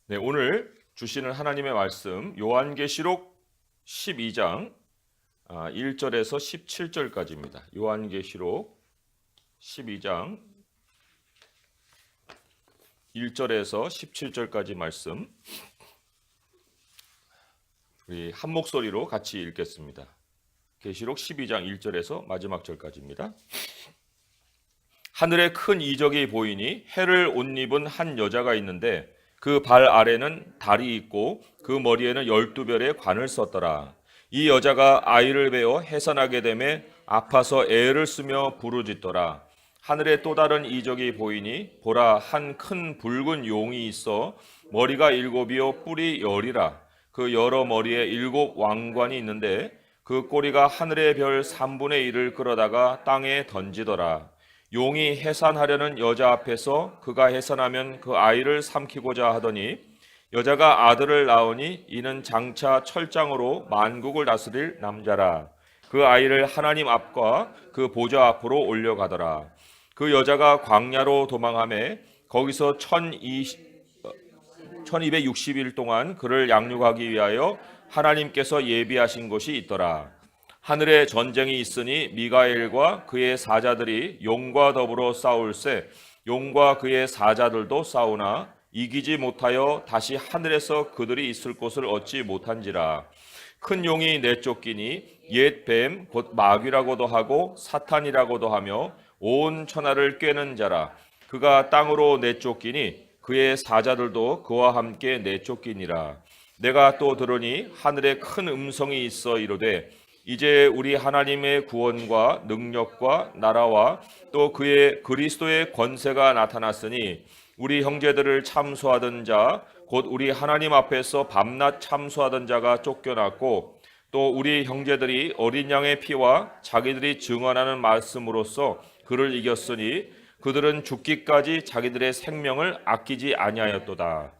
네, 오늘 주시는 하나님의 말씀 요한계시록 12장 1절에서 17절까지입니다. 요한계시록 12장 1절에서 17절까지 말씀 우리 한 목소리로 같이 읽겠습니다. 계시록 12장 1절에서 마지막 절까지입니다. 하늘에 큰 이적이 보이니 해를 옷 입은 한 여자가 있는데 그 발 아래는 달이 있고 그 머리에는 12별의 관을 썼더라. 이 여자가 아이를 베어 해산하게 되매 아파서 애를 쓰며 부르짖더라. 하늘에 또 다른 이적이 보이니 보라, 한 큰 붉은 용이 있어 머리가 7이요 뿔이 10이라. 그 여러 머리에 7 왕관이 있는데 그 꼬리가 하늘의 별 3분의 1을 끌어다가 땅에 던지더라. 용이 해산하려는 여자 앞에서 그가 해산하면 그 아이를 삼키고자 하더니 여자가 아들을 낳으니 이는 장차 철장으로 만국을 다스릴 남자라. 그 아이를 하나님 앞과 그 보좌 앞으로 올려가더라. 그 여자가 광야로 도망하매 거기서 1260일 동안 그를 양육하기 위하여 하나님께서 예비하신 곳이 있더라. 하늘에 전쟁이 있으니 미가엘과 그의 사자들이 용과 더불어 싸울세 용과 그의 사자들도 싸우나 이기지 못하여 다시 하늘에서 그들이 있을 곳을 얻지 못한지라. 큰 용이 내쫓기니 옛 뱀 곧 마귀라고도 하고 사탄이라고도 하며 온 천하를 꿰는 자라. 그가 땅으로 내쫓기니 그의 사자들도 그와 함께 내쫓기니라. 내가 또 들으니 하늘에 큰 음성이 있어 이르되 이제 우리 하나님의 구원과 능력과 나라와 또 그의 그리스도의 권세가 나타났으니 우리 형제들을 참소하던 자 곧 우리 하나님 앞에서 밤낮 참소하던 자가 쫓겨났고 또 우리 형제들이 어린 양의 피와 자기들이 증언하는 말씀으로써 그를 이겼으니 그들은 죽기까지 자기들의 생명을 아끼지 아니하였도다.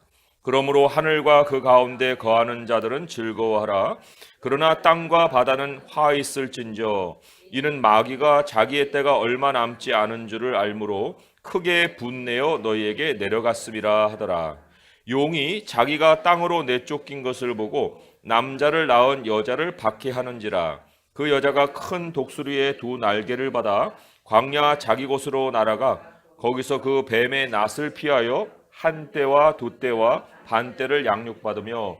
그러므로 하늘과 그 가운데 거하는 자들은 즐거워하라. 그러나 땅과 바다는 화 있을진저 이는 마귀가 자기의 때가 얼마 남지 않은 줄을 알므로 크게 분내어 너희에게 내려갔음이라 하더라. 용이 자기가 땅으로 내쫓긴 것을 보고 남자를 낳은 여자를 박해하는지라. 그 여자가 큰 독수리의 2 날개를 받아 광야 자기 곳으로 날아가 거기서 그 뱀의 낫을 피하여 한 때와 2 때와 반 때를 양육받으며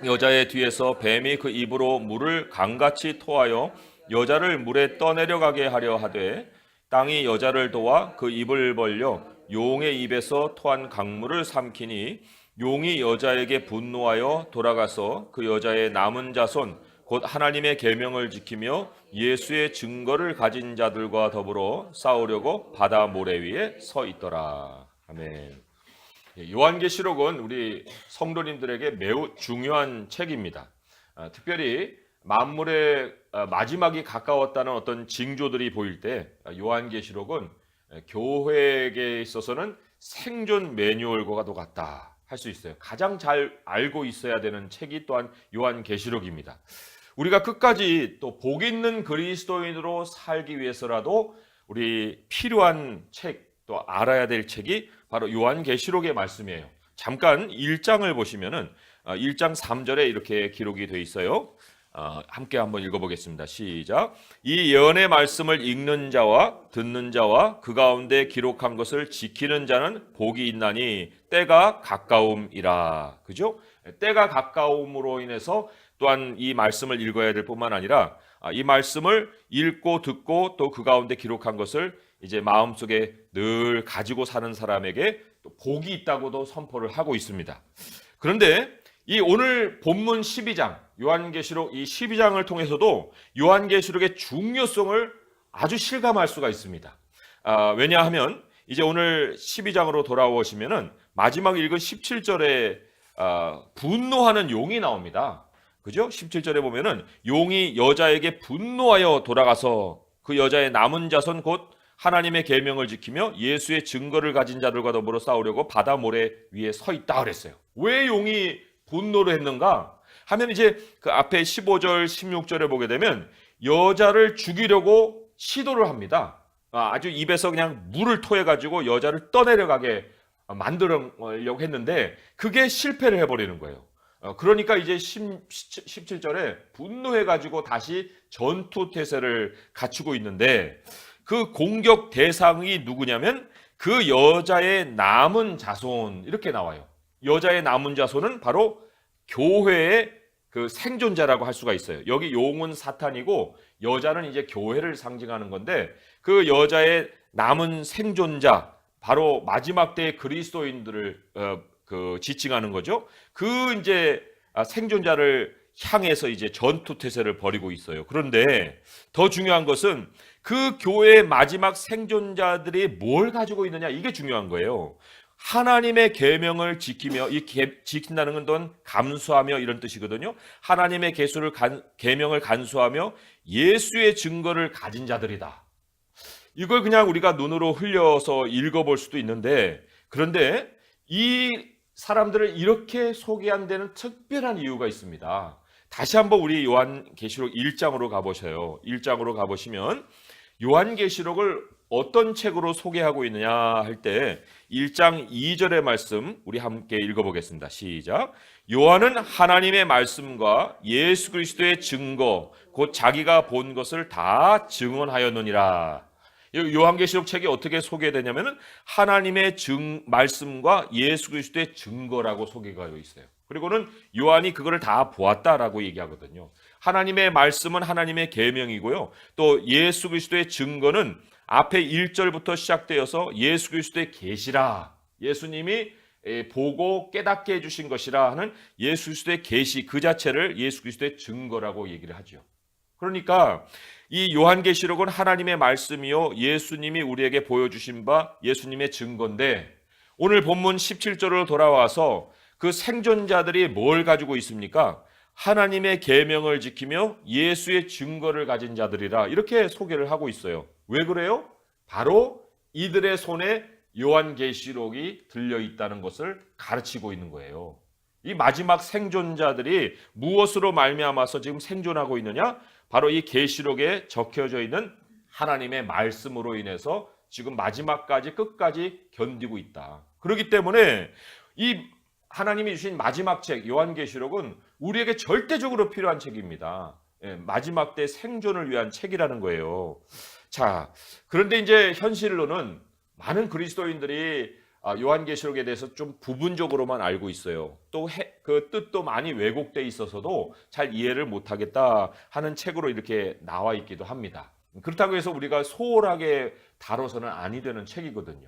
여자의 뒤에서 뱀이 그 입으로 물을 강같이 토하여 여자를 물에 떠내려가게 하려 하되 땅이 여자를 도와 그 입을 벌려 용의 입에서 토한 강물을 삼키니 용이 여자에게 분노하여 돌아가서 그 여자의 남은 자손 곧 하나님의 계명을 지키며 예수의 증거를 가진 자들과 더불어 싸우려고 바다 모래 위에 서 있더라. 아멘. 요한계시록은 우리 성도님들에게 매우 중요한 책입니다. 특별히 만물의 마지막이 가까웠다는 어떤 징조들이 보일 때 요한계시록은 교회에게 있어서는 생존 매뉴얼과도 같다 할 수 있어요. 가장 잘 알고 있어야 되는 책이 또한 요한계시록입니다. 우리가 끝까지 또 복 있는 그리스도인으로 살기 위해서라도 우리 필요한 책, 또 알아야 될 책이 바로 요한계시록의 말씀이에요. 잠깐 1장을 보시면은 1장 3절에 이렇게 기록이 되어 있어요. 함께 한번 읽어보겠습니다. 시작. 이 예언의 말씀을 읽는 자와 듣는 자와 그 가운데 기록한 것을 지키는 자는 복이 있나니 때가 가까움이라. 그죠? 때가 가까움으로 인해서 또한 이 말씀을 읽어야 될 뿐만 아니라 이 말씀을 읽고 듣고 또 그 가운데 기록한 것을 이제 마음속에 늘 가지고 사는 사람에게 또 복이 있다고도 선포를 하고 있습니다. 그런데 이 오늘 본문 12장 요한계시록 이 12장을 통해서도 요한계시록의 중요성을 아주 실감할 수가 있습니다. 왜냐하면 이제 오늘 12장으로 돌아오시면은 마지막 읽은 17절에 분노하는 용이 나옵니다. 그죠? 17절에 보면은 용이 여자에게 분노하여 돌아가서 그 여자의 남은 자손 곧 하나님의 계명을 지키며 예수의 증거를 가진 자들과 더불어 싸우려고 바다 모래 위에 서 있다 그랬어요. 왜 용이 분노를 했는가 하면 이제 그 앞에 15절 16절에 보게 되면 여자를 죽이려고 시도를 합니다. 아주 입에서 그냥 물을 토해가지고 여자를 떠내려가게 만들려고 했는데 그게 실패를 해버리는 거예요. 그러니까 이제 17절에 분노해가지고 다시 전투 태세를 갖추고 있는데 그 공격 대상이 누구냐면 그 여자의 남은 자손 이렇게 나와요. 여자의 남은 자손은 바로 교회의 그 생존자라고 할 수가 있어요. 여기 용은 사탄이고 여자는 이제 교회를 상징하는 건데 그 여자의 남은 생존자 바로 마지막 때의 그리스도인들을 지칭하는 거죠. 그 이제 생존자를 향해서 이제 전투 태세를 벌이고 있어요. 그런데 더 중요한 것은 그 교회의 마지막 생존자들이 뭘 가지고 있느냐 이게 중요한 거예요. 하나님의 계명을 지키며 지킨다는 건 감수하며 이런 뜻이거든요. 하나님의 계명을 간수하며 예수의 증거를 가진 자들이다. 이걸 그냥 우리가 눈으로 흘려서 읽어볼 수도 있는데 그런데 이 사람들을 이렇게 소개한 데는 특별한 이유가 있습니다. 다시 한번 우리 요한계시록 1장으로 가보셔요. 1장으로 가보시면 요한계시록을 어떤 책으로 소개하고 있느냐 할 때 1장 2절의 말씀 우리 함께 읽어보겠습니다. 시작. 요한은 하나님의 말씀과 예수 그리스도의 증거 곧 자기가 본 것을 다 증언하였느니라. 요한계시록 책이 어떻게 소개되냐면 하나님의 말씀과 예수 그리스도의 증거라고 소개가 되어 있어요. 그리고는 요한이 그거를 다 보았다라고 얘기하거든요. 하나님의 말씀은 하나님의 계명이고요. 또 예수 그리스도의 증거는 앞에 1절부터 시작되어서 예수 그리스도의 계시라. 예수님이 보고 깨닫게 해주신 것이라 하는 예수 그리스도의 계시 그 자체를 예수 그리스도의 증거라고 얘기를 하죠. 그러니까 이 요한계시록은 하나님의 말씀이요 예수님이 우리에게 보여주신 바 예수님의 증거인데 오늘 본문 17절로 돌아와서 그 생존자들이 뭘 가지고 있습니까? 하나님의 계명을 지키며 예수의 증거를 가진 자들이라 이렇게 소개를 하고 있어요. 왜 그래요? 바로 이들의 손에 요한계시록이 들려있다는 것을 가르치고 있는 거예요. 이 마지막 생존자들이 무엇으로 말미암아서 지금 생존하고 있느냐? 바로 이 계시록에 적혀져 있는 하나님의 말씀으로 인해서 지금 마지막까지 끝까지 견디고 있다. 그렇기 때문에 이 하나님이 주신 마지막 책 요한계시록은 우리에게 절대적으로 필요한 책입니다. 마지막 때 생존을 위한 책이라는 거예요. 자, 그런데 이제 현실로는 많은 그리스도인들이 요한계시록에 대해서 좀 부분적으로만 알고 있어요. 또 그 뜻도 많이 왜곡돼 있어서도 잘 이해를 못하겠다 하는 책으로 이렇게 나와 있기도 합니다. 그렇다고 해서 우리가 소홀하게 다뤄서는 아니 되는 책이거든요.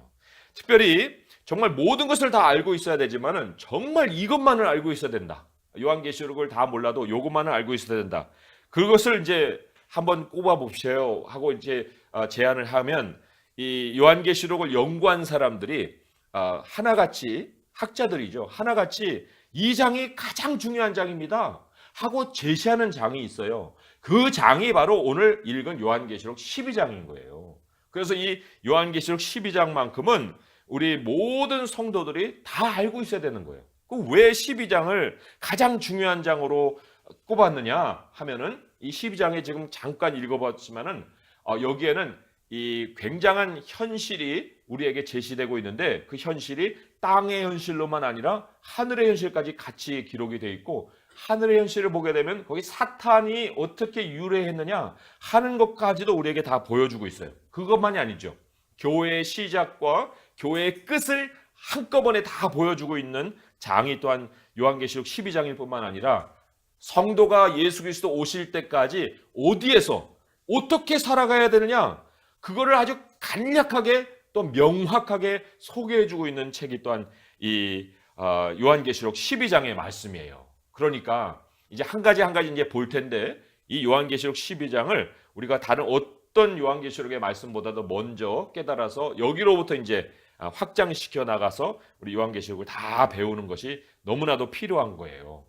특별히 정말 모든 것을 다 알고 있어야 되지만은 정말 이것만을 알고 있어야 된다. 요한계시록을 다 몰라도 이것만을 알고 있어야 된다. 그것을 이제 한번 꼽아 봅시오 하고 이제 제안을 하면 이 요한계시록을 연구한 사람들이 하나같이 학자들이죠. 하나같이 이 장이 가장 중요한 장입니다 하고 제시하는 장이 있어요. 그 장이 바로 오늘 읽은 요한계시록 12장인 거예요. 그래서 이 요한계시록 12장만큼은 우리 모든 성도들이 다 알고 있어야 되는 거예요. 왜 12장을 가장 중요한 장으로 꼽았느냐 하면은 이 12장에 지금 잠깐 읽어봤지만은 여기에는 이 굉장한 현실이 우리에게 제시되고 있는데 그 현실이 땅의 현실로만 아니라 하늘의 현실까지 같이 기록이 되어 있고 하늘의 현실을 보게 되면 거기 사탄이 어떻게 유래했느냐 하는 것까지도 우리에게 다 보여주고 있어요. 그것만이 아니죠. 교회의 시작과 교회의 끝을 한꺼번에 다 보여주고 있는 장이 또한 요한계시록 12장일 뿐만 아니라 성도가 예수 그리스도 오실 때까지 어디에서 어떻게 살아가야 되느냐 그거를 아주 간략하게 또 명확하게 소개해주고 있는 책이 또한 이 요한계시록 12장의 말씀이에요. 그러니까 이제 한 가지 이제 볼 텐데 이 요한계시록 12장을 우리가 다른 어떤 요한계시록의 말씀보다도 먼저 깨달아서 여기로부터 이제 확장시켜 나가서 우리 요한계시록을 다 배우는 것이 너무나도 필요한 거예요.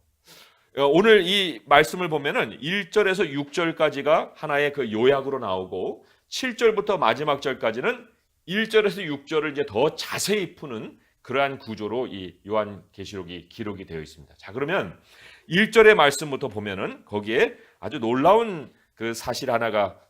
오늘 이 말씀을 보면은 1절에서 6절까지가 하나의 그 요약으로 나오고 7절부터 마지막 절까지는 1절에서 6절을 이제 더 자세히 푸는 그러한 구조로 이 요한계시록이 기록이 되어 있습니다. 자, 그러면 1절의 말씀부터 보면은 거기에 아주 놀라운 그 사실 하나가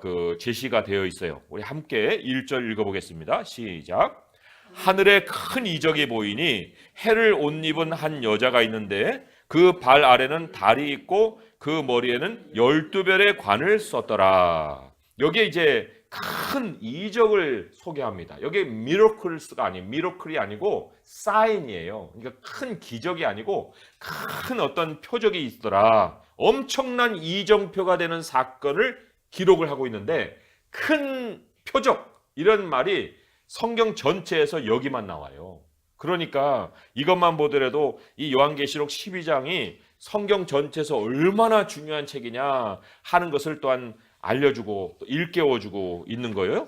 그 제시가 되어 있어요. 우리 함께 1절 읽어보겠습니다. 시작. 하늘에 큰 이적이 보이니 해를 옷 입은 한 여자가 있는데 그 발 아래는 달이 있고 그 머리에는 12별의 관을 썼더라. 여기에 이제 큰 이적을 소개합니다. 여기 미러클스가 아니에요. 미러클이 아니고 사인이에요. 그러니까 큰 기적이 아니고 큰 어떤 표적이 있더라. 엄청난 이정표가 되는 사건을 기록을 하고 있는데 큰 표적 이런 말이 성경 전체에서 여기만 나와요. 그러니까 이것만 보더라도 이 요한계시록 12장이 성경 전체에서 얼마나 중요한 책이냐 하는 것을 또한 알려주고 또 일깨워주고 있는 거예요.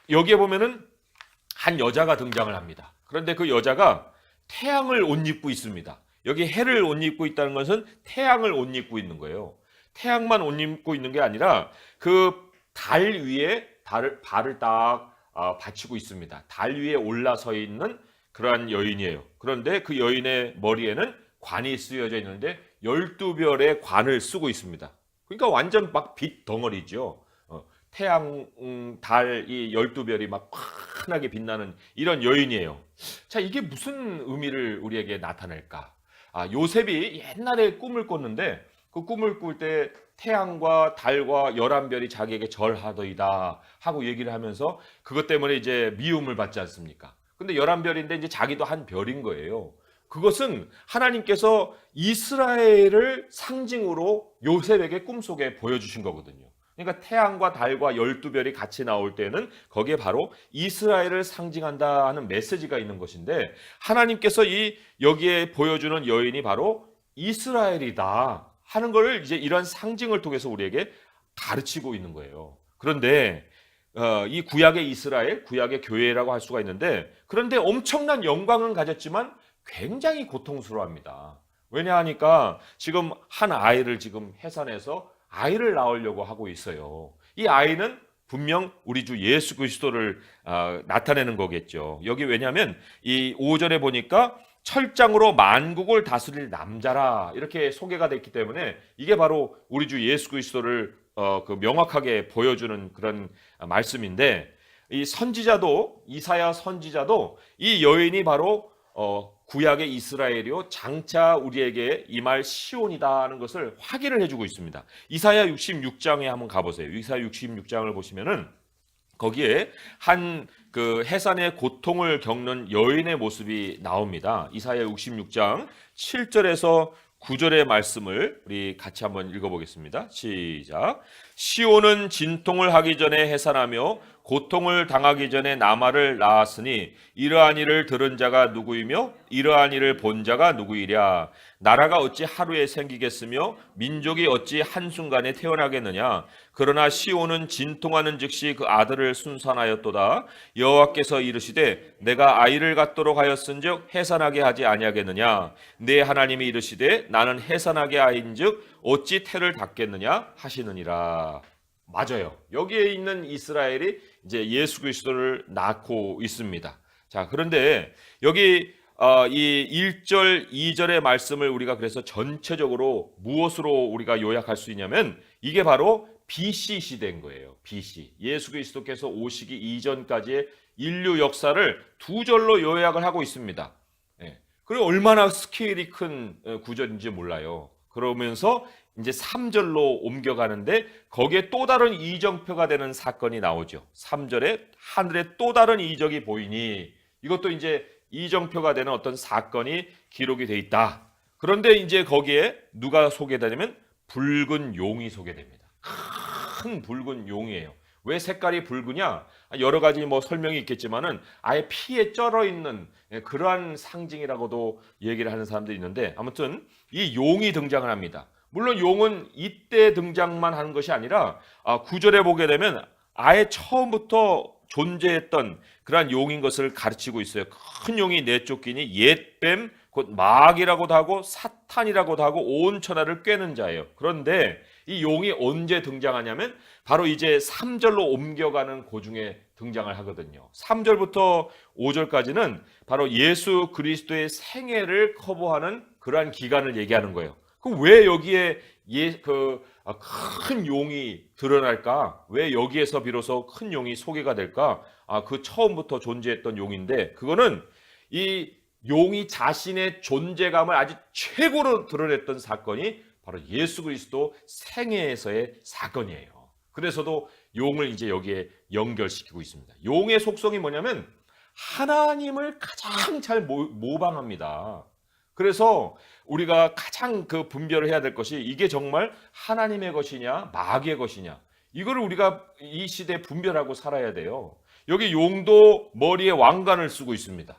여기에 보면은 한 여자가 등장을 합니다. 그런데 그 여자가 태양을 옷 입고 있습니다. 여기 해를 옷 입고 있다는 것은 태양을 옷 입고 있는 거예요. 태양만 옷 입고 있는 게 아니라 그 달 위에 발을 딱 받치고 있습니다. 달 위에 올라서 있는 그러한 여인이에요. 그런데 그 여인의 머리에는 관이 쓰여져 있는데 12별의 관을 쓰고 있습니다. 그러니까 완전 막 빛 덩어리죠. 태양, 달, 이 12별이 막 환하게 빛나는 이런 여인이에요. 자, 이게 무슨 의미를 우리에게 나타낼까? 요셉이 옛날에 꿈을 꿨는데 그 꿈을 꿀 때 태양과 달과 11별이 자기에게 절하더이다 하고 얘기를 하면서 그것 때문에 이제 미움을 받지 않습니까? 근데 11별인데 이제 자기도 한 별인 거예요. 그것은 하나님께서 이스라엘을 상징으로 요셉에게 꿈속에 보여주신 거거든요. 그러니까 태양과 달과 12별이 같이 나올 때는 거기에 바로 이스라엘을 상징한다 하는 메시지가 있는 것인데 하나님께서 여기에 보여주는 여인이 바로 이스라엘이다 하는 것을 이제 이런 상징을 통해서 우리에게 가르치고 있는 거예요. 그런데 이 구약의 이스라엘, 구약의 교회라고 할 수가 있는데 그런데 엄청난 영광은 가졌지만 굉장히 고통스러워합니다. 왜냐하니까 지금 한 아이를 지금 해산해서 아이를 낳으려고 하고 있어요. 이 아이는 분명 우리 주 예수 그리스도를 나타내는 거겠죠. 여기 왜냐하면 이 5절에 보니까 철장으로 만국을 다스릴 남자라 이렇게 소개가 됐기 때문에 이게 바로 우리 주 예수 그리스도를 그 명확하게 보여주는 그런 말씀인데 이 선지자도 이사야 선지자도 이 여인이 바로 구약의 이스라엘이요 장차 우리에게 임할 시온이다 하는 것을 확인을 해주고 있습니다. 이사야 66장에 한번 가보세요. 이사야 66장을 보시면은 거기에 한 그 해산의 고통을 겪는 여인의 모습이 나옵니다. 이사야 66장 7절에서 9절의 말씀을 우리 같이 한번 읽어보겠습니다. 시작. 시온은 진통을 하기 전에 해산하며 고통을 당하기 전에 나말을 낳았으니 이러한 일을 들은 자가 누구이며 이러한 일을 본 자가 누구이랴. 나라가 어찌 하루에 생기겠으며 민족이 어찌 한순간에 태어나겠느냐. 그러나 시온은 진통하는 즉시 그 아들을 순산하였도다. 여호와께서 이르시되 내가 아이를 갖도록 하였은즉 해산하게 하지 아니하겠느냐. 내 하나님이 이르시되 나는 해산하게 하인즉 어찌 태를 닫겠느냐 하시느니라. 맞아요. 여기에 있는 이스라엘이 이제 예수 그리스도를 낳고 있습니다. 자, 그런데 여기 이 1절, 2절의 말씀을 우리가 그래서 전체적으로 무엇으로 우리가 요약할 수 있냐면 이게 바로 BC 시대인 거예요. BC. 예수 그리스도께서 오시기 이전까지의 인류 역사를 두 절로 요약을 하고 있습니다. 그리고 얼마나 스케일이 큰 구절인지 몰라요. 그러면서 이제 3절로 옮겨가는데 거기에 또 다른 이정표가 되는 사건이 나오죠. 3절에 하늘에 또 다른 이적이 보이니 이것도 이제 이정표가 되는 어떤 사건이 기록이 돼 있다. 그런데 이제 거기에 누가 소개되냐면 붉은 용이 소개됩니다. 큰 붉은 용이에요. 왜 색깔이 붉으냐? 여러 가지 뭐 설명이 있겠지만은 아예 피에 쩔어 있는 그러한 상징이라고도 얘기를 하는 사람들이 있는데 아무튼 이 용이 등장을 합니다. 물론 용은 이때 등장만 하는 것이 아니라 9절에 보게 되면 아예 처음부터 존재했던 그러한 용인 것을 가르치고 있어요. 큰 용이 내쫓기니 옛뱀 곧 마귀라고도 하고 사탄이라고도 하고 온 천하를 꿰는 자예요. 그런데 이 용이 언제 등장하냐면 바로 이제 3절로 옮겨가는 고중에 등장을 하거든요. 3절부터 5절까지는 바로 예수 그리스도의 생애를 커버하는 그러한 기간을 얘기하는 거예요. 그럼 왜 여기에 큰 용이 드러날까? 왜 여기에서 비로소 큰 용이 소개가 될까? 그 처음부터 존재했던 용인데, 그거는 이 용이 자신의 존재감을 아주 최고로 드러냈던 사건이 바로 예수 그리스도 생애에서의 사건이에요. 그래서도 용을 이제 여기에 연결시키고 있습니다. 용의 속성이 뭐냐면 하나님을 가장 잘 모방합니다. 그래서 우리가 가장 그 분별을 해야 될 것이 이게 정말 하나님의 것이냐 마귀의 것이냐, 이거를 우리가 이 시대에 분별하고 살아야 돼요. 여기 용도 머리에 왕관을 쓰고 있습니다.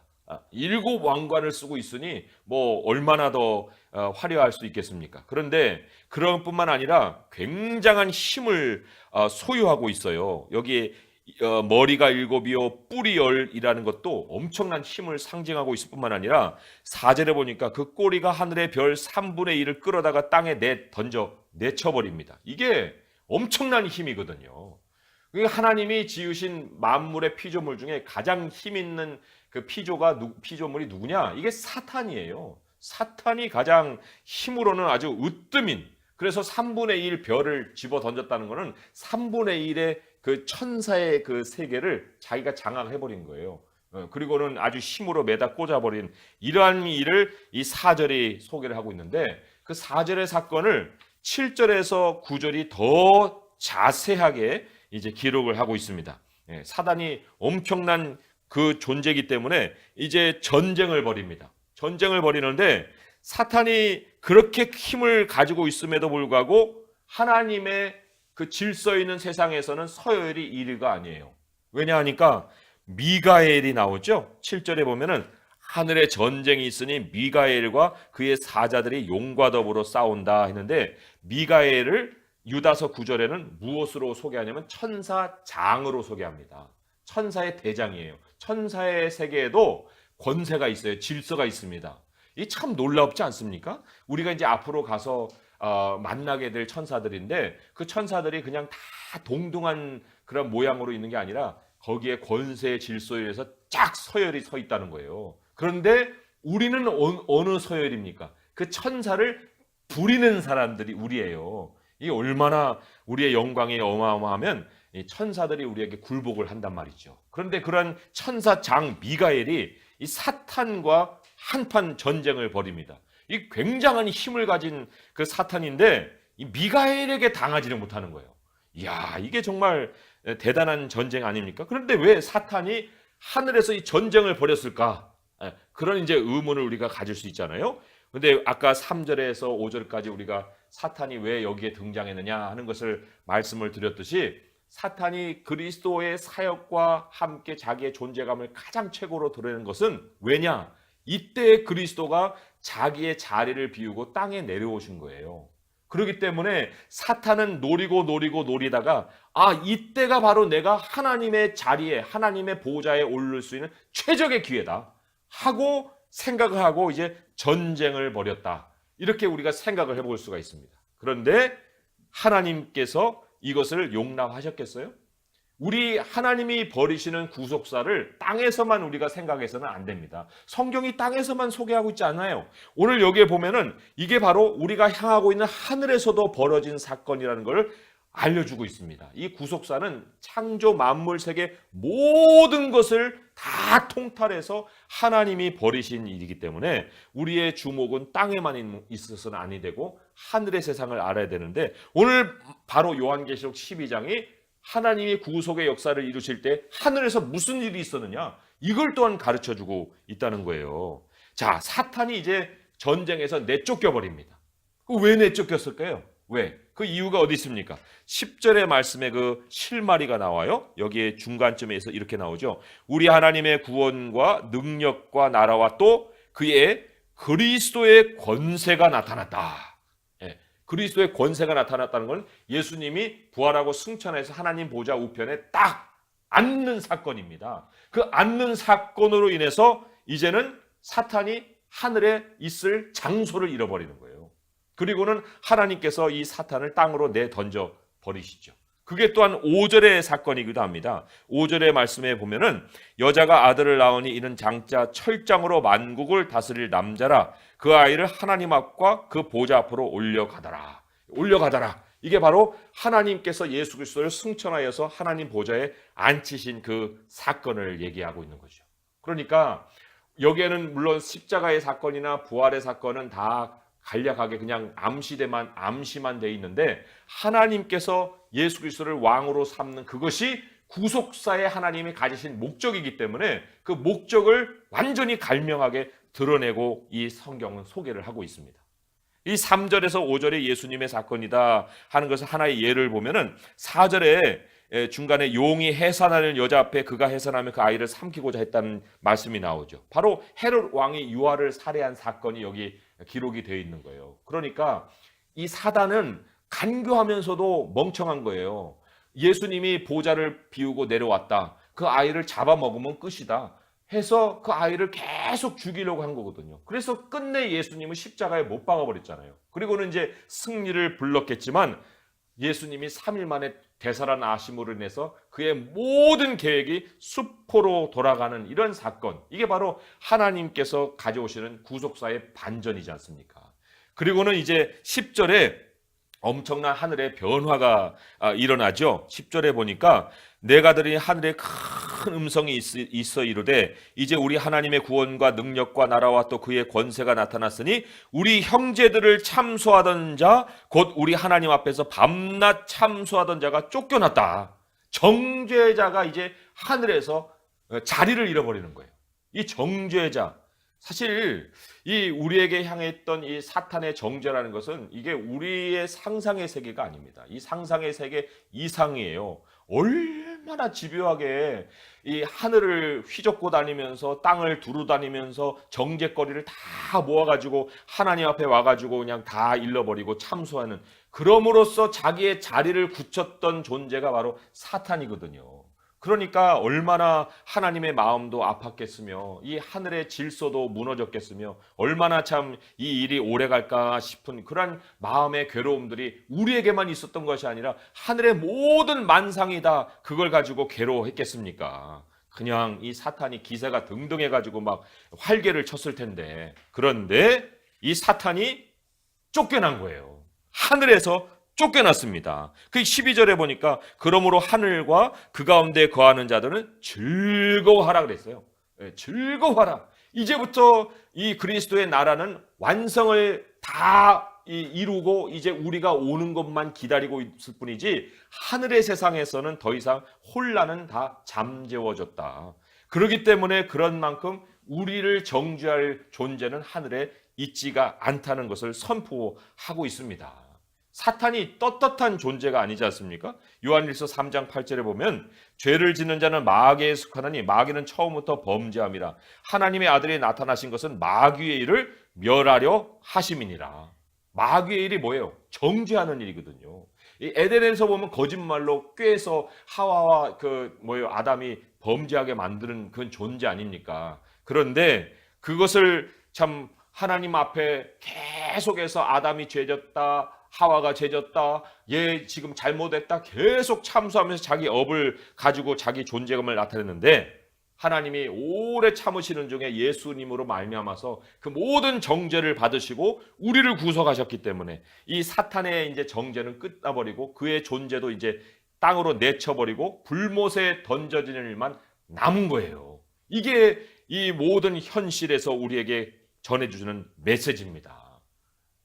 7 왕관을 쓰고 있으니 뭐 얼마나 더 화려할 수 있겠습니까? 그런데 그런 뿐만 아니라 굉장한 힘을 소유하고 있어요. 여기 머리가 7이요 뿔이 10이라는 것도 엄청난 힘을 상징하고 있을 뿐만 아니라 4절에 보니까 그 꼬리가 하늘의 별 3분의 1을 끌어다가 땅에 내쳐버립니다. 이게 엄청난 힘이거든요. 하나님이 지으신 만물의 피조물 중에 가장 힘 있는 그 피조물이 누구냐? 이게 사탄이에요. 사탄이 가장 힘으로는 아주 으뜸인, 그래서 3분의 1 별을 집어 던졌다는 것은 3분의 1의 그 천사의 그 세계를 자기가 장악해버린 거예요. 그리고는 아주 힘으로 매다 꽂아버린 이러한 일을 이 4절이 소개를 하고 있는데, 그 4절의 사건을 7절에서 9절이 더 자세하게 이제 기록을 하고 있습니다. 사단이 엄청난 그 존재이기 때문에 이제 전쟁을 벌입니다. 전쟁을 벌이는데 사탄이 그렇게 힘을 가지고 있음에도 불구하고 하나님의 그 질서 있는 세상에서는 서열이 1위가 아니에요. 왜냐하니까 미가엘이 나오죠. 7절에 보면은 하늘에 전쟁이 있으니 미가엘과 그의 사자들이 용과 더불어 싸운다 했는데, 미가엘을 유다서 9절에는 무엇으로 소개하냐면 천사장으로 소개합니다. 천사의 대장이에요. 천사의 세계에도 권세가 있어요. 질서가 있습니다. 이 참 놀랍지 않습니까? 우리가 이제 앞으로 가서 만나게 될 천사들인데, 그 천사들이 그냥 다 동등한 그런 모양으로 있는 게 아니라 거기에 권세의 질서에 의해서 쫙 서열이 서 있다는 거예요. 그런데 우리는 어느 서열입니까? 그 천사를 부리는 사람들이 우리예요. 이게 얼마나 우리의 영광이 어마어마하면 이 천사들이 우리에게 굴복을 한단 말이죠. 그런데 그런 천사장 미가엘이 이 사탄과 한판 전쟁을 벌입니다. 이 굉장한 힘을 가진 그 사탄인데 이 미가엘에게 당하지를 못하는 거예요. 이야, 이게 정말 대단한 전쟁 아닙니까? 그런데 왜 사탄이 하늘에서 이 전쟁을 벌였을까? 그런 이제 의문을 우리가 가질 수 있잖아요. 근데 아까 3절에서 5절까지 우리가 사탄이 왜 여기에 등장했느냐 하는 것을 말씀을 드렸듯이, 사탄이 그리스도의 사역과 함께 자기의 존재감을 가장 최고로 드러내는 것은 왜냐? 이때 그리스도가 자기의 자리를 비우고 땅에 내려오신 거예요. 그렇기 때문에 사탄은 노리다가 이때가 바로 내가 하나님의 자리에, 하나님의 보좌에 오를 수 있는 최적의 기회다 하고 생각을 하고 이제 전쟁을 벌였다. 이렇게 우리가 생각을 해볼 수가 있습니다. 그런데 하나님께서 이것을 용납하셨겠어요? 우리 하나님이 벌이시는 구속사를 땅에서만 우리가 생각해서는 안 됩니다. 성경이 땅에서만 소개하고 있지 않아요. 오늘 여기에 보면은 이게 바로 우리가 향하고 있는 하늘에서도 벌어진 사건이라는 걸 알려주고 있습니다. 이 구속사는 창조 만물 세계 모든 것을 다 통탈해서 하나님이 벌이신 일이기 때문에 우리의 주목은 땅에만 있어서는 아니 되고 하늘의 세상을 알아야 되는데, 오늘 바로 요한계시록 12장이 하나님이 구속의 역사를 이루실 때 하늘에서 무슨 일이 있었느냐, 이걸 또한 가르쳐주고 있다는 거예요. 자, 사탄이 이제 전쟁에서 내쫓겨 버립니다. 왜 내쫓겼을까요? 왜? 그 이유가 어디 있습니까? 10절의 말씀에 그 실마리가 나와요. 여기에 중간쯤에서 이렇게 나오죠. 우리 하나님의 구원과 능력과 나라와 또 그의 그리스도의 권세가 나타났다. 그리스도의 권세가 나타났다는 건 예수님이 부활하고 승천해서 하나님 보좌 우편에 딱 앉는 사건입니다. 그 앉는 사건으로 인해서 이제는 사탄이 하늘에 있을 장소를 잃어버리는 거예요. 그리고는 하나님께서 이 사탄을 땅으로 내던져 버리시죠. 그게 또한 5절의 사건이기도 합니다. 5절의 말씀에 보면은 여자가 아들을 낳으니 이는 장차 철장으로 만국을 다스릴 남자라. 그 아이를 하나님 앞과 그 보좌 앞으로 올려가더라. 이게 바로 하나님께서 예수 그리스도를 승천하여서 하나님 보좌에 앉히신 그 사건을 얘기하고 있는 거죠. 그러니까 여기에는 물론 십자가의 사건이나 부활의 사건은 다 간략하게 그냥 암시만 돼 있는데, 하나님께서 예수 그리스도를 왕으로 삼는 그것이 구속사의 하나님이 가지신 목적이기 때문에 그 목적을 완전히 갈명하게 드러내고 이 성경은 소개를 하고 있습니다. 이 3절에서 5절의 예수님의 사건이다 하는 것을 하나의 예를 보면은 4절에 중간에 용이 해산하는 여자 앞에 그가 해산하면 그 아이를 삼키고자 했다는 말씀이 나오죠. 바로 헤롯 왕이 유아를 살해한 사건이 여기 기록이 되어 있는 거예요. 그러니까 이 사단은 간교하면서도 멍청한 거예요. 예수님이 보좌를 비우고 내려왔다. 그 아이를 잡아먹으면 끝이다 해서 그 아이를 계속 죽이려고 한 거거든요. 그래서 끝내 예수님을 십자가에 못 박아버렸잖아요. 그리고는 이제 승리를 불렀겠지만 예수님이 3일 만에 되살아나심으로 인해서 그의 모든 계획이 수포로 돌아가는 이런 사건, 이게 바로 하나님께서 가져오시는 구속사의 반전이지 않습니까? 그리고는 이제 10절에 엄청난 하늘의 변화가 일어나죠. 10절에 보니까 내가 들으니 하늘에 큰 음성이 있어 이르되 이제 우리 하나님의 구원과 능력과 나라와 또 그의 권세가 나타났으니 우리 형제들을 참소하던 자 곧 우리 하나님 앞에서 밤낮 참소하던 자가 쫓겨났다. 정죄자가 이제 하늘에서 자리를 잃어버리는 거예요. 이 정죄자, 사실 이 우리에게 향했던 이 사탄의 정죄라는 것은 이게 우리의 상상의 세계가 아닙니다. 이 상상의 세계 이상이에요. 얼마나 집요하게 이 하늘을 휘젓고 다니면서 땅을 두루 다니면서 정죄거리를 다 모아가지고 하나님 앞에 와가지고 그냥 다 일러버리고 참소하는, 그럼으로써 자기의 자리를 굳혔던 존재가 바로 사탄이거든요. 그러니까 얼마나 하나님의 마음도 아팠겠으며 이 하늘의 질서도 무너졌겠으며 얼마나 참 이 일이 오래 갈까 싶은 그런 마음의 괴로움들이 우리에게만 있었던 것이 아니라 하늘의 모든 만상이 다 그걸 가지고 괴로워했겠습니까? 그냥 이 사탄이 기세가 등등해가지고 막 활개를 쳤을 텐데, 그런데 이 사탄이 쫓겨난 거예요. 하늘에서 쫓겨났습니다. 그 12절에 보니까 그러므로 하늘과 그 가운데 거하는 자들은 즐거워하라 그랬어요. 즐거워하라. 이제부터 이 그리스도의 나라는 완성을 다 이루고 이제 우리가 오는 것만 기다리고 있을 뿐이지 하늘의 세상에서는 더 이상 혼란은 다 잠재워졌다. 그렇기 때문에 그런 만큼 우리를 정죄할 존재는 하늘에 있지가 않다는 것을 선포하고 있습니다. 사탄이 떳떳한 존재가 아니지 않습니까? 요한일서 3장 8절에 보면 죄를 짓는 자는 마귀에 속하느니 마귀는 처음부터 범죄함이라. 하나님의 아들이 나타나신 것은 마귀의 일을 멸하려 하심이니라. 마귀의 일이 뭐예요? 정죄하는 일이거든요. 이 에덴에서 보면 거짓말로 꾀서 하와와 아담이 범죄하게 만드는 그런 존재 아닙니까? 그런데 그것을 참 하나님 앞에 계속해서 아담이 죄졌다, 하와가 죄졌다, 얘 지금 잘못했다 계속 참소하면서 자기 업을 가지고 자기 존재감을 나타냈는데, 하나님이 오래 참으시는 중에 예수님으로 말미암아서 그 모든 정죄를 받으시고 우리를 구속하셨기 때문에 이 사탄의 이제 정죄는 끝나버리고 그의 존재도 이제 땅으로 내쳐버리고 불못에 던져지는 일만 남은 거예요. 이게 이 모든 현실에서 우리에게 전해주시는 메시지입니다.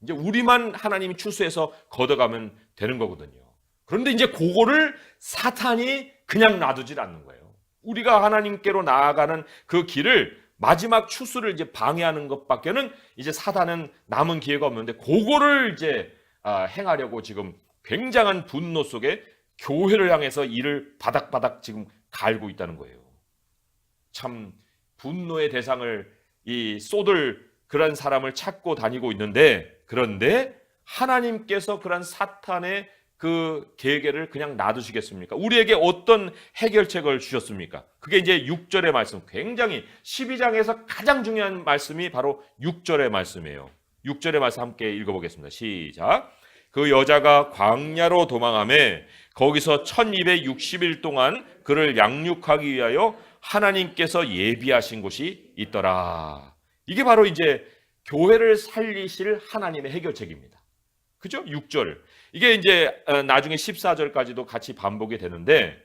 이제 우리만 하나님이 추수해서 걷어가면 되는 거거든요. 그런데 이제 그거를 사탄이 그냥 놔두질 않는 거예요. 우리가 하나님께로 나아가는 그 길을 마지막 추수를 이제 방해하는 것밖에는 이제 사탄은 남은 기회가 없는데, 그거를 이제 행하려고 지금 굉장한 분노 속에 교회를 향해서 이를 바닥바닥 지금 갈고 있다는 거예요. 참 분노의 대상을 쏟을 그런 사람을 찾고 다니고 있는데, 그런데 하나님께서 그런 사탄의 그 계계를 그냥 놔두시겠습니까? 우리에게 어떤 해결책을 주셨습니까? 그게 이제 6절의 말씀, 굉장히 12장에서 가장 중요한 말씀이 바로 6절의 말씀이에요. 6절의 말씀 함께 읽어보겠습니다. 시작. 그 여자가 광야로 도망하며 거기서 1260일 동안 그를 양육하기 위하여 하나님께서 예비하신 곳이 있더라. 이게 바로 이제 교회를 살리실 하나님의 해결책입니다. 그죠? 6절. 이게 이제 나중에 14절까지도 같이 반복이 되는데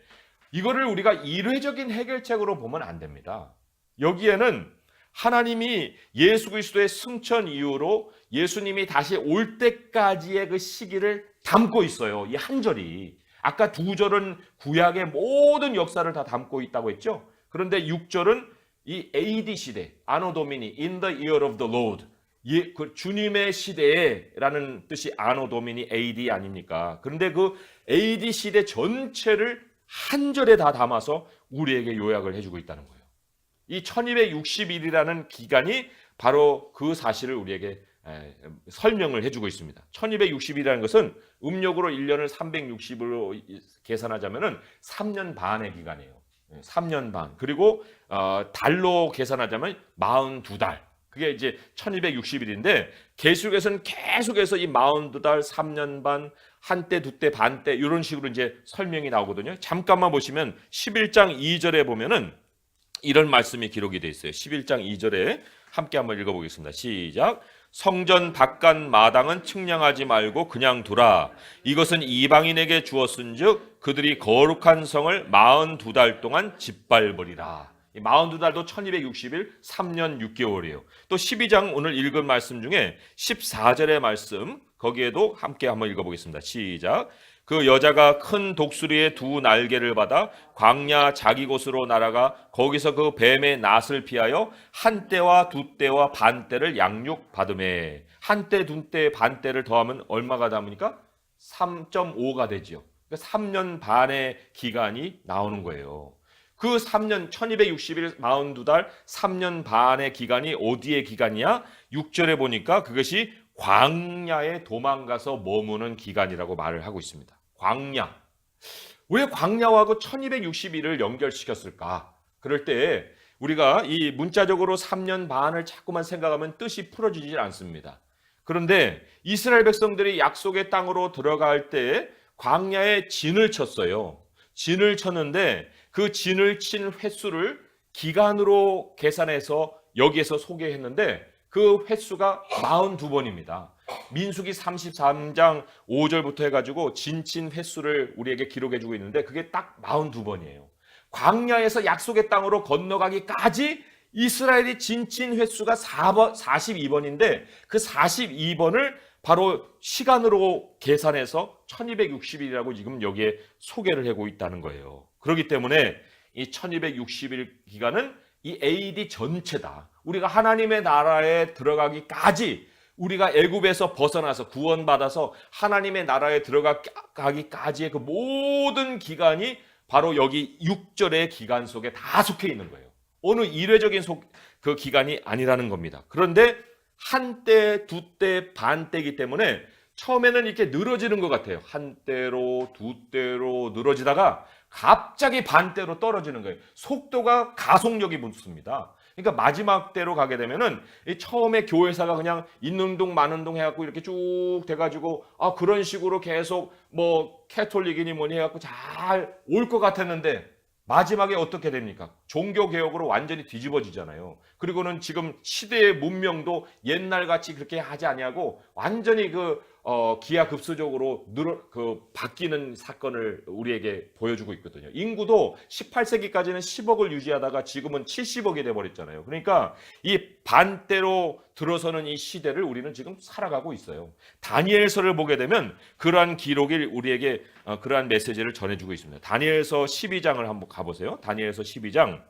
이거를 우리가 일회적인 해결책으로 보면 안 됩니다. 여기에는 하나님이 예수 그리스도의 승천 이후로 예수님이 다시 올 때까지의 그 시기를 담고 있어요. 이 한 절이. 아까 2절은 구약의 모든 역사를 다 담고 있다고 했죠. 그런데 6절은 이 AD 시대, 아노 도미니, in the year of the Lord, 그 주님의 시대라는 뜻이 아노 도미니 AD 아닙니까? 그런데 그 AD 시대 전체를 한 절에 다 담아서 우리에게 요약을 해주고 있다는 거예요. 이 1260일이라는 기간이 바로 그 사실을 우리에게 설명을 해주고 있습니다. 1260일이라는 것은 음력으로 1년을 360으로 계산하자면 3년 반의 기간이에요. 3년 반. 그리고 달로 계산하자면 42달. 그게 이제 1260일인데 계속해서는 계속해서 이 42달, 3년 반, 한때, 두때, 반때 이런 식으로 이제 설명이 나오거든요. 잠깐만 보시면 11장 2절에 보면은 이런 말씀이 기록이 되어 있어요. 11장 2절에 함께 한번 읽어보겠습니다. 시작. 성전 바깥 마당은 측량하지 말고 그냥 두라. 이것은 이방인에게 주었은즉 그들이 거룩한 성을 42달 동안 짓밟으리라. 42달도 1260일 3년 6개월이에요. 또 12장 오늘 읽은 말씀 중에 14절의 말씀 거기에도 함께 한번 읽어보겠습니다. 시작. 그 여자가 큰 독수리의 2 날개를 받아 광야 자기 곳으로 날아가 거기서 그 뱀의 낫을 피하여 한 때와 2때와 반 때를 양육받으매. 한 때, 2때, 반 때를 더하면 얼마가 남으니까 3.5가 되지요. 그러니까 3년 반의 기간이 나오는 거예요. 그 3년 1260일 42달 3년 반의 기간이 어디의 기간이야? 6절에 보니까 그것이 광야에 도망가서 머무는 기간이라고 말을 하고 있습니다. 광야. 왜 광야하고 1260일을 연결시켰을까? 그럴 때 우리가 이 문자적으로 3년 반을 자꾸만 생각하면 뜻이 풀어지질 않습니다. 그런데 이스라엘 백성들이 약속의 땅으로 들어갈 때 광야에 진을 쳤어요. 진을 쳤는데 그 진을 친 횟수를 기간으로 계산해서 여기에서 소개했는데 그 횟수가 42번입니다. 민수기 33장 5절부터 해가지고 진친 횟수를 우리에게 기록해주고 있는데 그게 딱 42번이에요. 광야에서 약속의 땅으로 건너가기까지 이스라엘이 진친 횟수가 42번인데 그 42번을 바로 시간으로 계산해서 1260일이라고 지금 여기에 소개를 하고 있다는 거예요. 그렇기 때문에 이 1260일 기간은 이 AD 전체다. 우리가 하나님의 나라에 들어가기까지 우리가 애굽에서 벗어나서 구원받아서 하나님의 나라에 들어가기까지의 그 모든 기간이 바로 여기 6절의 기간 속에 다 속해 있는 거예요. 어느 일회적인 그 기간이 아니라는 겁니다. 그런데 한때, 두때, 반때이기 때문에 처음에는 이렇게 늘어지는 것 같아요. 한때로, 두때로 늘어지다가 갑자기 반때로 떨어지는 거예요. 속도가 가속력이 붙습니다. 그러니까 마지막 때로 가게 되면은 처음에 교회사가 그냥 있는 동 마는 동 해갖고 이렇게 쭉 돼가지고 그런 식으로 계속 뭐 캐톨릭이니 뭐니 해갖고 잘 올 것 같았는데 마지막에 어떻게 됩니까? 종교개혁으로 완전히 뒤집어지잖아요. 그리고는 지금 시대의 문명도 옛날같이 그렇게 하지 아니하고 완전히 기하급수적으로 바뀌는 사건을 우리에게 보여주고 있거든요. 인구도 18세기까지는 10억을 유지하다가 지금은 70억이 돼버렸잖아요. 그러니까 이 반대로 들어서는 이 시대를 우리는 지금 살아가고 있어요. 다니엘서를 보게 되면 그러한 기록이 우리에게 그러한 메시지를 전해주고 있습니다. 다니엘서 12장을 한번 가보세요. 다니엘서 12장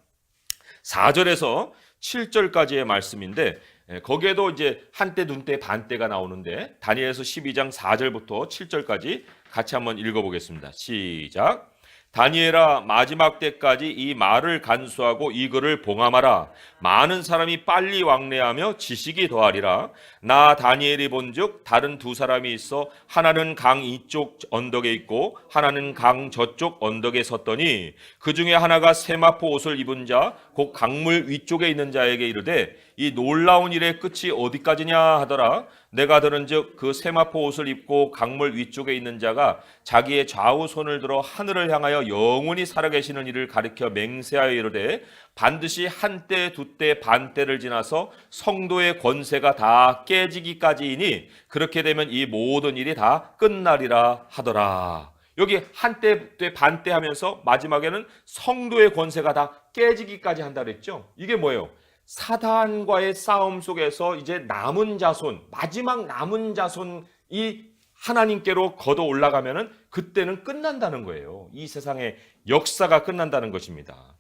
4절에서 7절까지의 말씀인데 거기에도 이제 한때, 둔때, 반때가 나오는데 다니엘서 12장 4절부터 7절까지 같이 한번 읽어보겠습니다. 시작. 다니엘아, 마지막 때까지 이 말을 간수하고 이 글을 봉함하라. 많은 사람이 빨리 왕래하며 지식이 더하리라. 나 다니엘이 본즉 다른 2사람이 있어 하나는 강 이쪽 언덕에 있고 하나는 강 저쪽 언덕에 섰더니 그 중에 하나가 세마포 옷을 입은 자 곧 강물 위쪽에 있는 자에게 이르되 이 놀라운 일의 끝이 어디까지냐 하더라. 내가 들은즉 그 세마포 옷을 입고 강물 위쪽에 있는 자가 자기의 좌우 손을 들어 하늘을 향하여 영원히 살아계시는 이를 가리켜 맹세하여 이르되 반드시 한때 두때 반때를 지나서 성도의 권세가 다 깨지기까지이니 그렇게 되면 이 모든 일이 다 끝나리라 하더라. 여기 한때 때 반때 하면서 마지막에는 성도의 권세가 다 깨지기까지 한다 그랬죠. 이게 뭐예요? 사단과의 싸움 속에서 이제 남은 자손, 마지막 남은 자손이 하나님께로 걷어 올라가면은 그때는 끝난다는 거예요. 이 세상의 역사가 끝난다는 것입니다.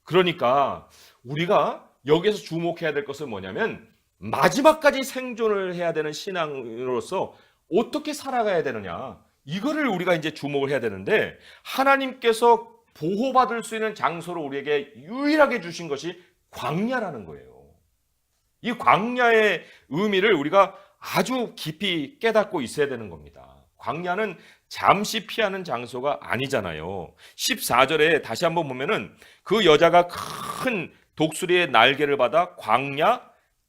그러니까 우리가 여기서 주목해야 될 것은 뭐냐면 마지막까지 생존을 해야 되는 신앙으로서 어떻게 살아가야 되느냐. 이거를 우리가 이제 주목을 해야 되는데 하나님께서 보호받을 수 있는 장소를 우리에게 유일하게 주신 것이 광야라는 거예요. 이 광야의 의미를 우리가 아주 깊이 깨닫고 있어야 되는 겁니다. 광야는 잠시 피하는 장소가 아니잖아요. 14절에 다시 한번 보면은 그 여자가 큰 독수리의 날개를 받아 광야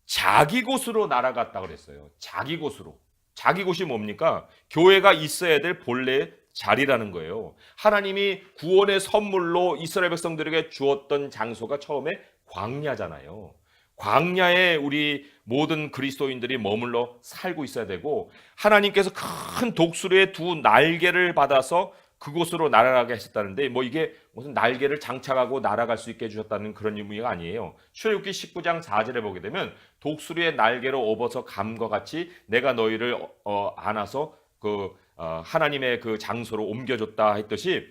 자기 곳으로 날아갔다 그랬어요. 자기 곳으로. 자기 곳이 뭡니까? 교회가 있어야 될 본래의 자리라는 거예요. 하나님이 구원의 선물로 이스라엘 백성들에게 주었던 장소가 처음에 광야잖아요. 광야에 우리 모든 그리스도인들이 머물러 살고 있어야 되고 하나님께서 큰 독수리의 두 날개를 받아서 그곳으로 날아가게 하셨다는데 뭐 이게 무슨 날개를 장착하고 날아갈 수 있게 해주셨다는 그런 의미가 아니에요. 출애굽기 19장 4절에 보게 되면 독수리의 날개로 업어서 감과 같이 내가 너희를 안아서 하나님의 그 장소로 옮겨줬다 했듯이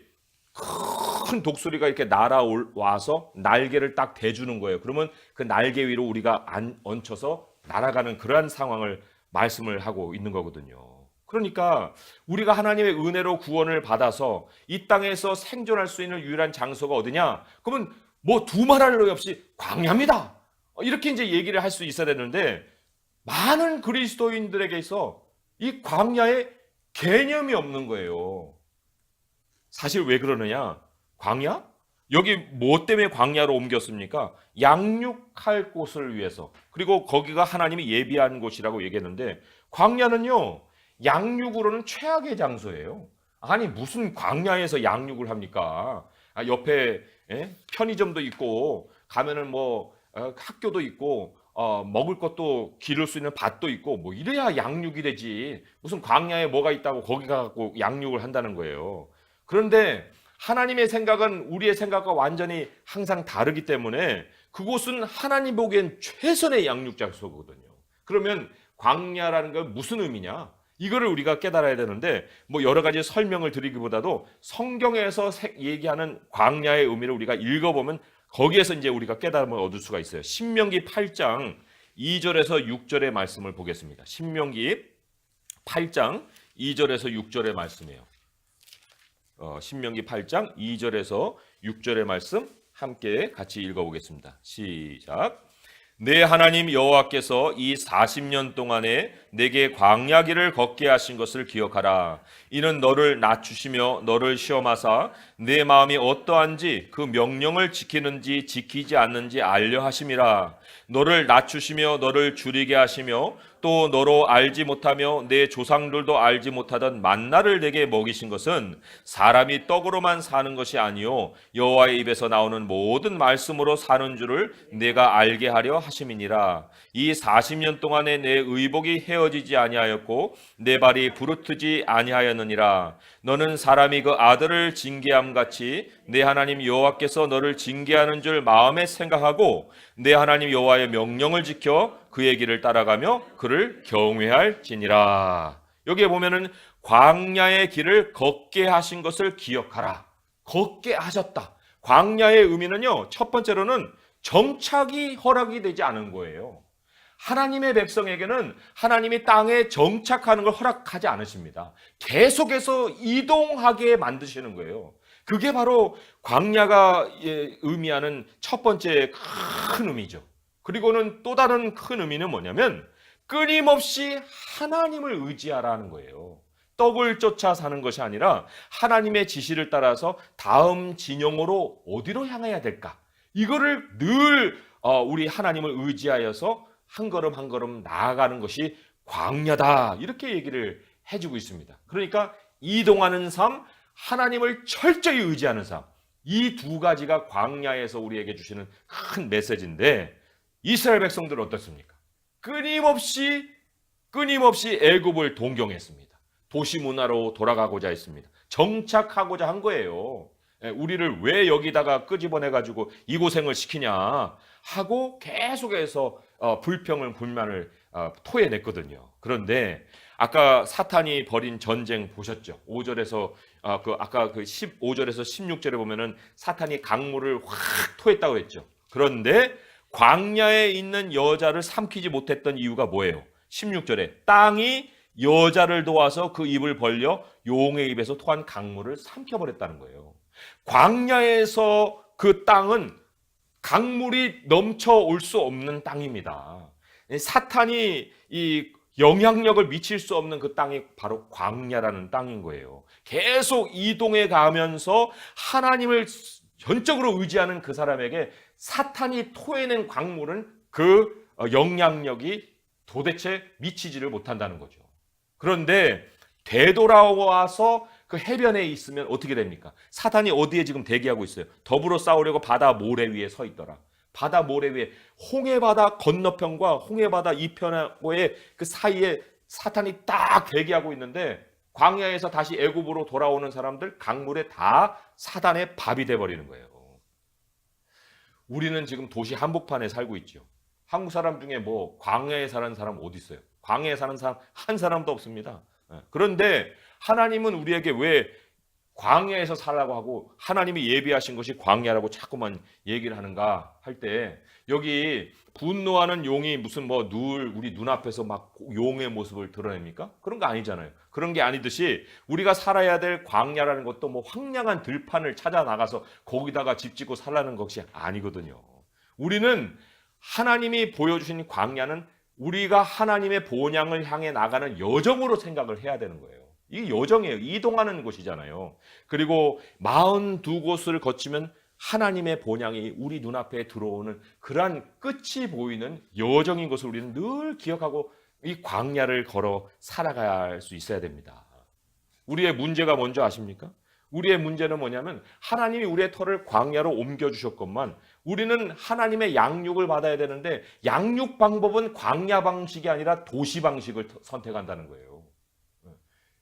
큰 독수리가 이렇게 날아와서 날개를 딱 대주는 거예요. 그러면 그 날개 위로 우리가 얹혀서 날아가는 그러한 상황을 말씀을 하고 있는 거거든요. 그러니까 우리가 하나님의 은혜로 구원을 받아서 이 땅에서 생존할 수 있는 유일한 장소가 어디냐? 그러면 뭐 두말할 나위 없이 광야입니다. 이렇게 이제 얘기를 할 수 있어야 되는데 많은 그리스도인들에게서 이 광야의 개념이 없는 거예요. 사실 왜 그러느냐? 광야? 여기 뭐 때문에 광야로 옮겼습니까? 양육할 곳을 위해서. 그리고 거기가 하나님이 예비한 곳이라고 얘기했는데 광야는요. 양육으로는 최악의 장소예요. 아니 무슨 광야에서 양육을 합니까? 옆에 편의점도 있고 가면은 뭐 학교도 있고 먹을 것도 기를 수 있는 밭도 있고 뭐 이래야 양육이 되지. 무슨 광야에 뭐가 있다고 거기 가고 양육을 한다는 거예요. 그런데 하나님의 생각은 우리의 생각과 완전히 항상 다르기 때문에 그곳은 하나님 보기엔 최선의 양육 장소거든요. 그러면 광야라는 건 무슨 의미냐? 이거를 우리가 깨달아야 되는데 뭐 여러 가지 설명을 드리기보다도 성경에서 얘기하는 광야의 의미를 우리가 읽어보면 거기에서 이제 우리가 깨달음을 얻을 수가 있어요. 신명기 8장 2절에서 6절의 말씀을 보겠습니다. 신명기 8장 2절에서 6절의 말씀이에요. 신명기 8장 2절에서 6절의 말씀 함께 같이 읽어보겠습니다. 시작. 내 하나님 여호와께서 이 40년 동안에 내게 광야길을 걷게 하신 것을 기억하라. 이는 너를 낮추시며 너를 시험하사 내 마음이 어떠한지 그 명령을 지키는지 지키지 않는지 알려 하심이라. 너를 낮추시며 너를 줄이게 하시며 또 너로 알지 못하며 내 조상들도 알지 못하던 만나를 내게 먹이신 것은 사람이 떡으로만 사는 것이 아니요 여호와의 입에서 나오는 모든 말씀으로 사는 줄을 내가 알게 하려 하심이니라. 이 40년 동안에 내 의복이 헤어지지 아니하였고 내 발이 부르트지 아니하였느니라. 너는 사람이 그 아들을 징계함 같이 내 하나님 여호와께서 너를 징계하는 줄 마음에 생각하고 내 하나님 여호와의 명령을 지켜 그의 길을 따라가며 그를 경외할지니라. 여기에 보면은 광야의 길을 걷게 하신 것을 기억하라. 걷게 하셨다. 광야의 의미는요, 첫 번째로는 정착이 허락이 되지 않은 거예요. 하나님의 백성에게는 하나님이 땅에 정착하는 걸 허락하지 않으십니다. 계속해서 이동하게 만드시는 거예요. 그게 바로 광야가 의미하는 첫 번째 큰 의미죠. 그리고는 또 다른 큰 의미는 뭐냐면 끊임없이 하나님을 의지하라는 거예요. 떡을 쫓아 사는 것이 아니라 하나님의 지시를 따라서 다음 진영으로 어디로 향해야 될까? 이거를 늘 우리 하나님을 의지하여서 한 걸음 한 걸음 나아가는 것이 광야다. 이렇게 얘기를 해주고 있습니다. 그러니까 이동하는 삶, 하나님을 철저히 의지하는 삶, 이 두 가지가 광야에서 우리에게 주시는 큰 메시지인데 이스라엘 백성들은 어떻습니까? 끊임없이 애굽을 동경했습니다. 도시 문화로 돌아가고자 했습니다. 정착하고자 한 거예요. 우리를 왜 여기다가 끄집어내가지고 이 고생을 시키냐 하고 계속해서 불평을 불만을 토해냈거든요. 그런데 아까 사탄이 벌인 전쟁 보셨죠? 5절에서 아까 그 15절에서 16절에 보면은 사탄이 강물을 확 토했다고 했죠. 그런데 광야에 있는 여자를 삼키지 못했던 이유가 뭐예요? 16절에 땅이 여자를 도와서 그 입을 벌려 용의 입에서 토한 강물을 삼켜버렸다는 거예요. 광야에서 그 땅은 강물이 넘쳐올 수 없는 땅입니다. 사탄이 이 영향력을 미칠 수 없는 그 땅이 바로 광야라는 땅인 거예요. 계속 이동해 가면서 하나님을 전적으로 의지하는 그 사람에게 사탄이 토해낸 광물은 그 영향력이 도대체 미치지를 못한다는 거죠. 그런데 되돌아와서 그 해변에 있으면 어떻게 됩니까? 사탄이 어디에 지금 대기하고 있어요? 더불어 싸우려고 바다 모래 위에 서 있더라. 바다 모래 위에 홍해바다 건너편과 홍해바다 이편하고의 그 사이에 사탄이 딱 대기하고 있는데 광야에서 다시 애굽으로 돌아오는 사람들 강물에 다 사단의 밥이 돼버리는 거예요. 우리는 지금 도시 한복판에 살고 있죠. 한국 사람 중에 뭐 광야에 사는 사람 어디 있어요? 광야에 사는 사람 한 사람도 없습니다. 그런데 하나님은 우리에게 왜 광야에서 살라고 하고 하나님이 예비하신 것이 광야라고 자꾸만 얘기를 하는가 할 때 여기 분노하는 용이 무슨 뭐 늘 우리 눈앞에서 막 용의 모습을 드러냅니까? 그런 거 아니잖아요. 그런 게 아니듯이 우리가 살아야 될 광야라는 것도 뭐 황량한 들판을 찾아 나가서 거기다가 집 짓고 살라는 것이 아니거든요. 우리는 하나님이 보여주신 광야는 우리가 하나님의 본향을 향해 나가는 여정으로 생각을 해야 되는 거예요. 이 여정이에요. 이동하는 곳이잖아요. 그리고 42곳을 거치면 하나님의 본향이 우리 눈앞에 들어오는 그러한 끝이 보이는 여정인 것을 우리는 늘 기억하고 이 광야를 걸어 살아갈 수 있어야 됩니다. 우리의 문제가 뭔지 아십니까? 우리의 문제는 뭐냐면 하나님이 우리의 터를 광야로 옮겨주셨건만 우리는 하나님의 양육을 받아야 되는데 양육 방법은 광야 방식이 아니라 도시 방식을 선택한다는 거예요.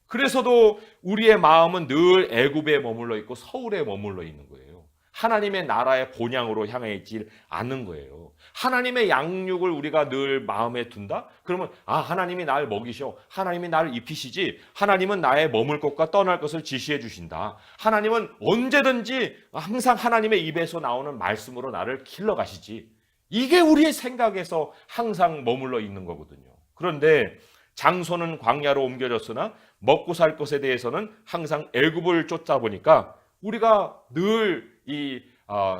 그래서도 우리의 마음은 늘 애굽에 머물러 있고 서울에 머물러 있는 거예요. 하나님의 나라의 본향으로 향해 있지 않는 거예요. 하나님의 양육을 우리가 늘 마음에 둔다? 그러면 하나님이 나를 먹이셔. 하나님이 나를 입히시지. 하나님은 나의 머물 곳과 떠날 것을 지시해 주신다. 하나님은 언제든지 항상 하나님의 입에서 나오는 말씀으로 나를 길러 가시지. 이게 우리의 생각에서 항상 머물러 있는 거거든요. 그런데 장소는 광야로 옮겨졌으나 먹고 살 것에 대해서는 항상 애굽을 쫓다 보니까 우리가 늘 이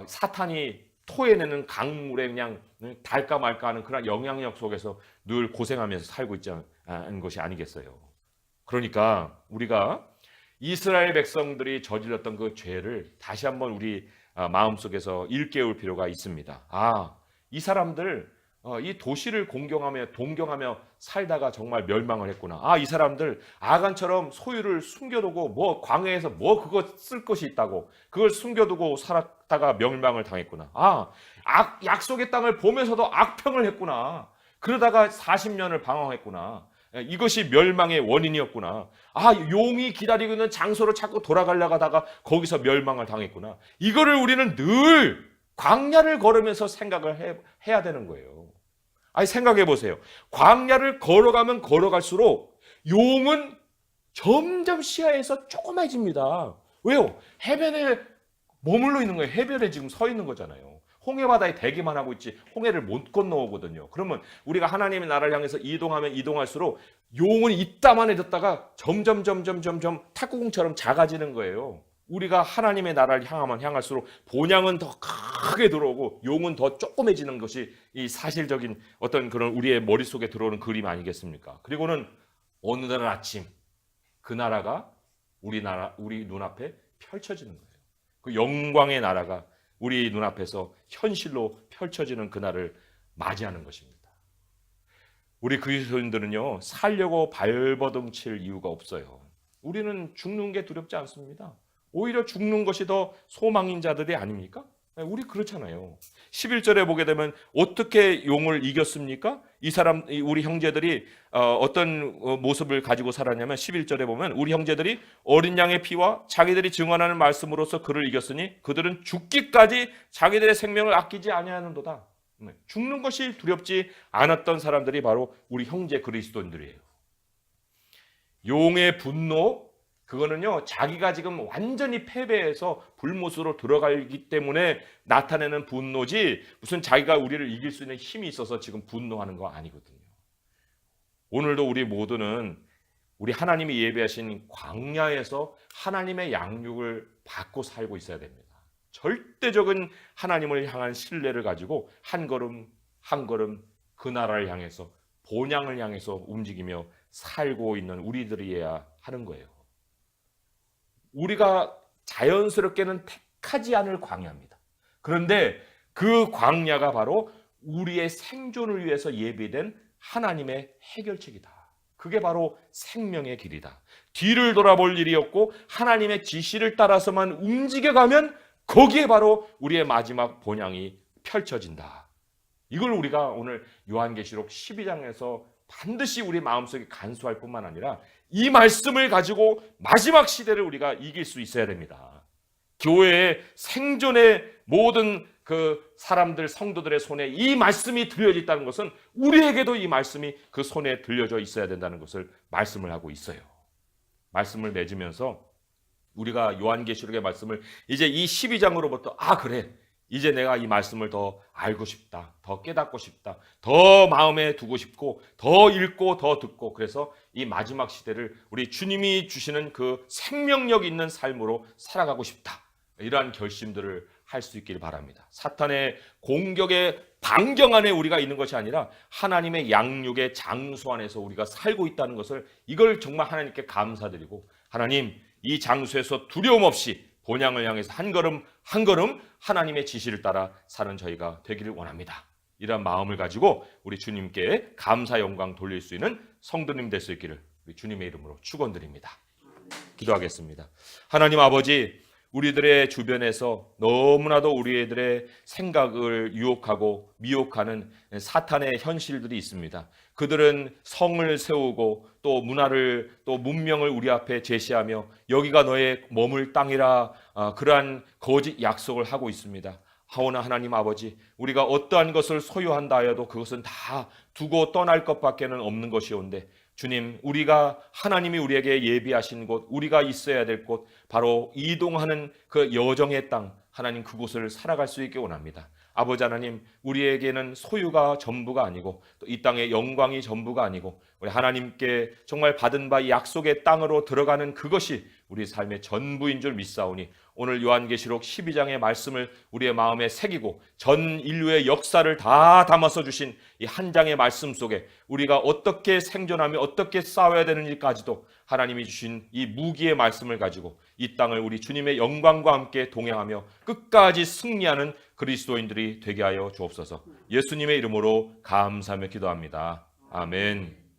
사탄이 토해내는 강물에 그냥 달까 말까 하는 그런 영향력 속에서 늘 고생하면서 살고 있는 것이 아니겠어요. 그러니까 우리가 이스라엘 백성들이 저질렀던 그 죄를 다시 한번 우리 마음속에서 일깨울 필요가 있습니다. 이 사람들 이 도시를 동경하며 살다가 정말 멸망을 했구나. 이 사람들 아간처럼 소유를 숨겨두고 뭐 광야에서 뭐 그거 쓸 것이 있다고 그걸 숨겨두고 살았다가 멸망을 당했구나. 약속의 땅을 보면서도 악평을 했구나. 그러다가 40년을 방황했구나. 이것이 멸망의 원인이었구나. 용이 기다리고 있는 장소로 자꾸 돌아가려고 하다가 거기서 멸망을 당했구나. 이거를 우리는 늘 광야를 걸으면서 생각을 해야 되는 거예요. 생각해 보세요. 광야를 걸어가면 걸어갈수록 용은 점점 시야에서 조그마해집니다. 왜요? 해변에 머물러 있는 거예요. 해변에 지금 서 있는 거잖아요. 홍해바다에 대기만 하고 있지 홍해를 못 건너오거든요. 그러면 우리가 하나님의 나라를 향해서 이동하면 이동할수록 용은 이따만해졌다가 점점 탁구공처럼 작아지는 거예요. 우리가 하나님의 나라를 향하면 향할수록 본향은 더 크게 들어오고 용은 더 조그매지는 것이 이 사실적인 어떤 그런 우리의 머릿속에 들어오는 그림 아니겠습니까? 그리고는 어느 날 아침 그 나라가 우리 눈앞에 펼쳐지는 거예요. 그 영광의 나라가 우리 눈앞에서 현실로 펼쳐지는 그날을 맞이하는 것입니다. 우리 그리스도인들은요, 살려고 발버둥 칠 이유가 없어요. 우리는 죽는 게 두렵지 않습니다. 오히려 죽는 것이 더 소망인 자들이 아닙니까? 우리 그렇잖아요. 11절에 보게 되면 어떻게 용을 이겼습니까? 우리 형제들이 어떤 모습을 가지고 살았냐면 11절에 보면 우리 형제들이 어린 양의 피와 자기들이 증언하는 말씀으로서 그를 이겼으니 그들은 죽기까지 자기들의 생명을 아끼지 아니하는도다. 죽는 것이 두렵지 않았던 사람들이 바로 우리 형제 그리스도인들이에요. 용의 분노, 그거는요, 자기가 지금 완전히 패배해서 불못으로 들어가기 때문에 나타내는 분노지, 무슨 자기가 우리를 이길 수 있는 힘이 있어서 지금 분노하는 거 아니거든요. 오늘도 우리 모두는 우리 하나님이 예배하신 광야에서 하나님의 양육을 받고 살고 있어야 됩니다. 절대적인 하나님을 향한 신뢰를 가지고 한 걸음 한 걸음 그 나라를 향해서, 본향을 향해서 움직이며 살고 있는 우리들이어야 하는 거예요. 우리가 자연스럽게는 택하지 않을 광야입니다. 그런데 그 광야가 바로 우리의 생존을 위해서 예비된 하나님의 해결책이다. 그게 바로 생명의 길이다. 뒤를 돌아볼 일이 없고 하나님의 지시를 따라서만 움직여가면 거기에 바로 우리의 마지막 본향이 펼쳐진다. 이걸 우리가 오늘 요한계시록 12장에서 반드시 우리 마음속에 간수할 뿐만 아니라 이 말씀을 가지고 마지막 시대를 우리가 이길 수 있어야 됩니다. 교회의 생존의 모든 그 사람들, 성도들의 손에 이 말씀이 들려져 있다는 것은 우리에게도 이 말씀이 그 손에 들려져 있어야 된다는 것을 말씀을 하고 있어요. 말씀을 맺으면서 우리가 요한계시록의 말씀을 이제 이 12장으로부터 그래, 이제 내가 이 말씀을 더 알고 싶다, 더 깨닫고 싶다, 더 마음에 두고 싶고, 더 읽고 더 듣고, 그래서 이 마지막 시대를 우리 주님이 주시는 그 생명력 있는 삶으로 살아가고 싶다, 이러한 결심들을 할 수 있기를 바랍니다. 사탄의 공격의 반경 안에 우리가 있는 것이 아니라 하나님의 양육의 장소 안에서 우리가 살고 있다는 것을, 이걸 정말 하나님께 감사드리고, 하나님 이 장소에서 두려움 없이 본향을 향해서 한 걸음 한 걸음 하나님의 지시를 따라 사는 저희가 되기를 원합니다. 이런 마음을 가지고 우리 주님께 감사 영광 돌릴 수 있는 성도님 될 수 있기를 우리 주님의 이름으로 축원드립니다. 기도하겠습니다. 하나님 아버지, 우리들의 주변에서 너무나도 우리들의 생각을 유혹하고 미혹하는 사탄의 현실들이 있습니다. 그들은 성을 세우고 또 문화를, 또 문명을 우리 앞에 제시하며 여기가 너의 머물 땅이라, 그러한 거짓 약속을 하고 있습니다. 하오나 하나님 아버지, 우리가 어떠한 것을 소유한다 하여도 그것은 다 두고 떠날 것밖에는 없는 것이온데, 주님, 우리가 하나님이 우리에게 예비하신 곳, 우리가 있어야 될 곳, 바로 이동하는 그 여정의 땅, 하나님 그곳을 살아갈 수 있게 원합니다. 아버지 하나님, 우리에게는 소유가 전부가 아니고 또 이 땅의 영광이 전부가 아니고 우리 하나님께 정말 받은 바 약속의 땅으로 들어가는 그것이 우리 삶의 전부인 줄 믿사오니, 오늘 요한계시록 12장의 말씀을 우리의 마음에 새기고 전 인류의 역사를 다 담아서 주신 이 한 장의 말씀 속에 우리가 어떻게 생존하며 어떻게 싸워야 되는지까지도 하나님이 주신 이 무기의 말씀을 가지고 이 땅을 우리 주님의 영광과 함께 동행하며 끝까지 승리하는 그리스도인들이 되게 하여 주옵소서. 예수님의 이름으로 감사하며 기도합니다. 아멘.